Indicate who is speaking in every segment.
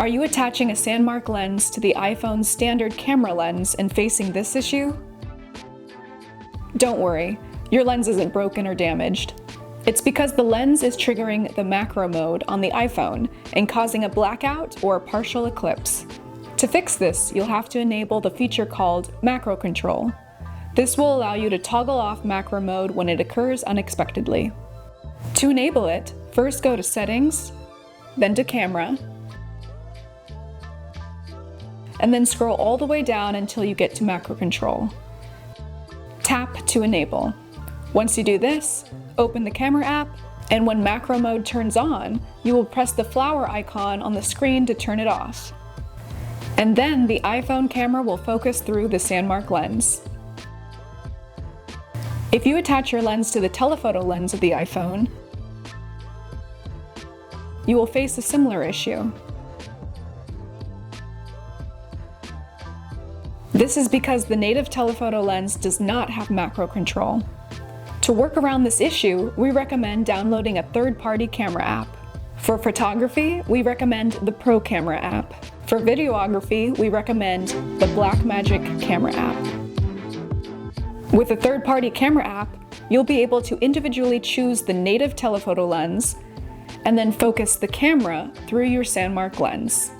Speaker 1: Are you attaching a SANDMARC lens to the iPhone's standard camera lens and facing this issue? Don't worry, your lens isn't broken or damaged. It's because the lens is triggering the macro mode on the iPhone and causing a blackout or a partial eclipse. To fix this, you'll have to enable the feature called macro control. This will allow you to toggle off macro mode when it occurs unexpectedly. To enable it, first go to Settings, then to Camera, and then scroll all the way down until you get to macro control. Tap to enable. Once you do this, open the camera app, and when macro mode turns on, you will press the flower icon on the screen to turn it off. And then the iPhone camera will focus through the SANDMARC lens. If you attach your lens to the telephoto lens of the iPhone, you will face a similar issue. This is because the native telephoto lens does not have macro control. To work around this issue, we recommend downloading a third-party camera app. For photography, we recommend the Pro Camera app. For videography, we recommend the Blackmagic camera app. With a third-party camera app, you'll be able to individually choose the native telephoto lens and then focus the camera through your SANDMARC lens.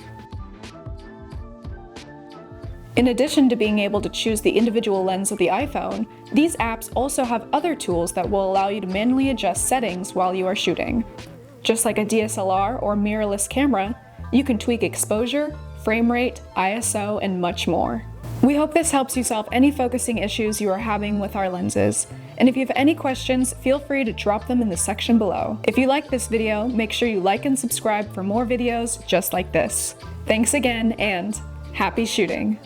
Speaker 1: In addition to being able to choose the individual lens of the iPhone, these apps also have other tools that will allow you to manually adjust settings while you are shooting. Just like a DSLR or mirrorless camera, you can tweak exposure, frame rate, ISO, and much more. We hope this helps you solve any focusing issues you are having with our lenses. And if you have any questions, feel free to drop them in the section below. If you like this video, make sure you like and subscribe for more videos just like this. Thanks again, and happy shooting!